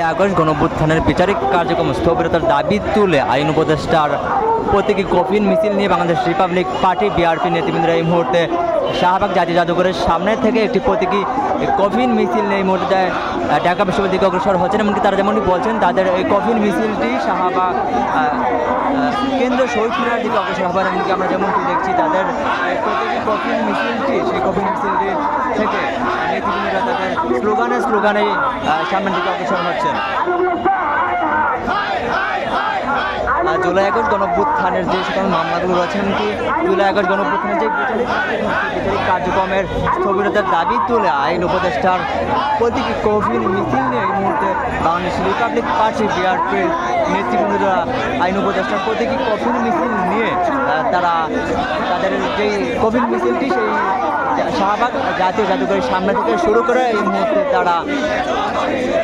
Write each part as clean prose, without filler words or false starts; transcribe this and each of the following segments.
August গণঅভ্যুত্থানের বিচারিক কার্যক্রম স্থগিতার দাবি তুলে আইন উপদেষ্টার প্রতীকী কফিন মিছিল নিয়ে বাংলাদেশ রিপাবলিক পার্টি বিআরপি নেতৃবৃন্দরা এই মুহূর্তে শাহবাগ জাতীয় জাদুঘরের সামনে থেকে একটি প্রতীকী কফিন মিছিল নিয়ে এই মুহূর্তে ঢাকা বিশ্ববিদ্যালয় দিকে অগ্রসর হচ্ছেন। এমনকি তারা যেমনটি বলছেন তাদের এই কফিন মিছিলটি শাহবাগ কেন্দ্র শহীদ মিনার দিকে অগ্রসর হবার। এমনকি আমরা যেমনটি দেখছি তাদের প্রতীকী কফিন মিছিলটি সেই কফিন মিছিলটি থেকে নেতৃবৃন্দরা তাদের স্লোগানে সামনের দিকে অগ্রসর হচ্ছেন। জুলাই আগস্ট গণঅভ্যুত্থানের যে সকল মামলাগুলো রয়েছে, এমনকি জুলাই আগস্ট গণঅভ্যুত্থানের যে বিচারিক কার্যক্রমের স্থগিতার দাবি তুলে আইন উপদেষ্টার প্রতীকী কফিন মিছিল নিয়ে এই মুহূর্তে বাংলাদেশ রিপাবলিক পার্টি বিআরপির নেতৃবৃন্দরা আইন উপদেষ্টার প্রতীকী কফিন মিছিল নিয়ে তারা তাদের যেই কফিন মিছিলটি সেই শাহবাগ জাতীয় জাদুঘরের সামনে থেকে শুরু করে এই মুহূর্তে তারা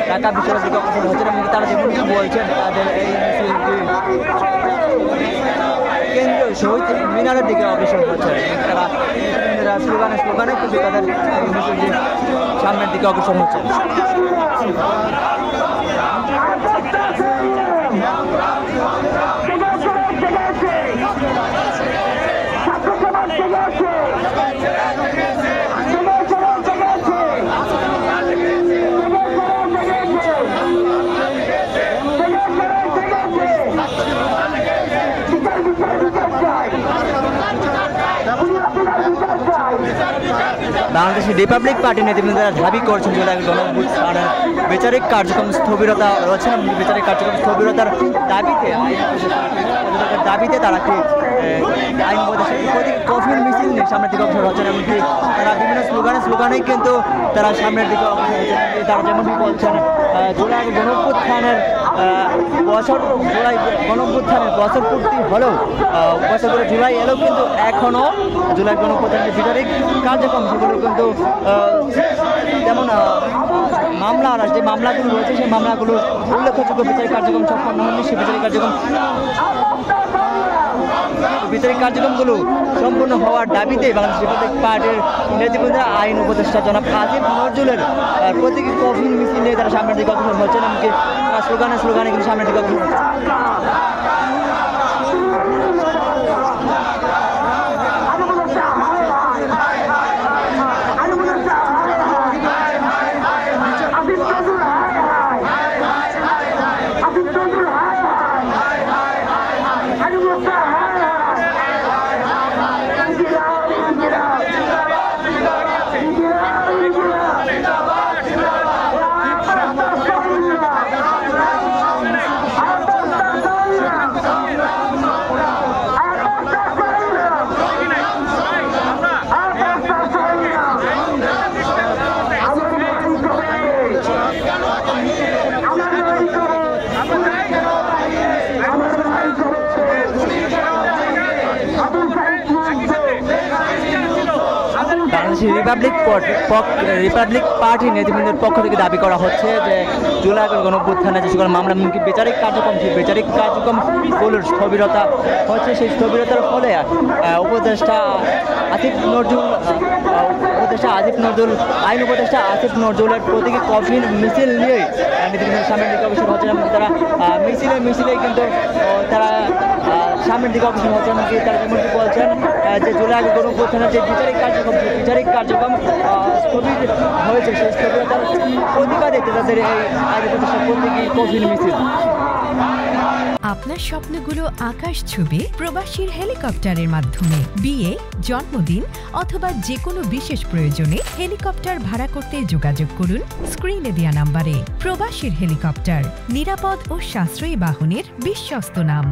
ঢাকা বিশ্ববিদ্যালয় দিকে অগ্রসর হচ্ছেন। এমনকি তারা যেমনটি বলছেন তাদের এই মিছিলটি কেন্দ্রীয় শহীদ মিনারের দিকে অগ্রসর হচ্ছে। তারা স্লোগানে কিন্তু তাদের মিছিলটি সামনের দিকে অগ্রসর হচ্ছে। বাংলাদেশ রিপাবলিক পার্টি নেতৃবৃন্দরা দাবি করছেন জুলাই গণঅভ্যুত্থানের বিচারিক কার্যক্রম স্থবিরতা রয়েছে। বিচারিক কার্যক্রম স্থবিরতার দাবিতে তারা কি আইন উপদেষ্টার প্রতীকী কফিন মিছিল নিয়ে সামনের দিকে অগ্রসর হচ্ছেন। এমনকি তারা বিভিন্ন স্লোগানেই কিন্তু তারা সামনের দিকে অগ্রসর হচ্ছেন। তারা যেমনটি বলছেন জুলাই গণঅভ্যুত্থানের বছর পূর্তি হলেও বছর করে জুলাই এলেও কিন্তু এখনও জুলাই গণঅভ্যুত্থানের বিচারিক কার্যক্রম সেগুলো কিন্তু যেমন যে মামলাগুলো রয়েছে সেই মামলাগুলো উল্লেখযোগ্য বিচারিক কার্যক্রম সম্পন্ন হয়নি। সেই বিচারিক কার্যক্রমগুলো সম্পূর্ণ হওয়ার দাবিতে বাংলাদেশ রিপাবলিক পার্টির নেতৃবৃন্দরা আইন উপদেষ্টা জনাব আসিফ নজরুলের প্রতীকী কফিন মিছিল নিয়ে তারা সামনের দিকে অগ্রসর হচ্ছেন। এমনকি স্লোগানে কিন্তু সামনের দিকে অগ্রসর হচ্ছে। রিপাবলিক পার্টি নেতৃবৃন্দের পক্ষ থেকে দাবি করা হচ্ছে যে জুলাই গণঅভ্যুত্থানে যে সকল মামলা এমনকি বিচারিক কার্যক্রমগুলোর স্থবিরতা হচ্ছে। সেই স্থবিরতার ফলে উপদেষ্টা আসিফ আসিফ নজরুলের প্রতীকী কফিন মিছিল নিয়েই নেতৃবৃন্দের সামনের দিকে অগ্রসর হচ্ছেন। এমনকি তারা মিছিলেই কিন্তু তারা সামনের দিকে অগ্রসর হচ্ছেন। এমনকি তারা যেমনটি বলছেন যে জুলাই গণঅভ্যুত্থানের যে বিচারিক কার্যক্রম স্থবির হয়েছে সেই স্থবিরতার প্রতিবাদে তাদের এই আইন উপদেষ্টার প্রতীকী কফিন মিছিল। আপনার স্বপ্নগুলো আকাশ ছুবে প্রবাসীর হেলিকপ্টারের মাধ্যমে। বিয়ে, জন্মদিন অথবা যে কোনো বিশেষ প্রয়োজনে হেলিকপ্টার ভাড়া করতে যোগাযোগ করুন স্ক্রিনে দেয়া নাম্বারে। প্রবাসীর হেলিকপ্টার, নিরাপদ ও সাশ্রয়ী বাহনের বিশ্বস্ত নাম।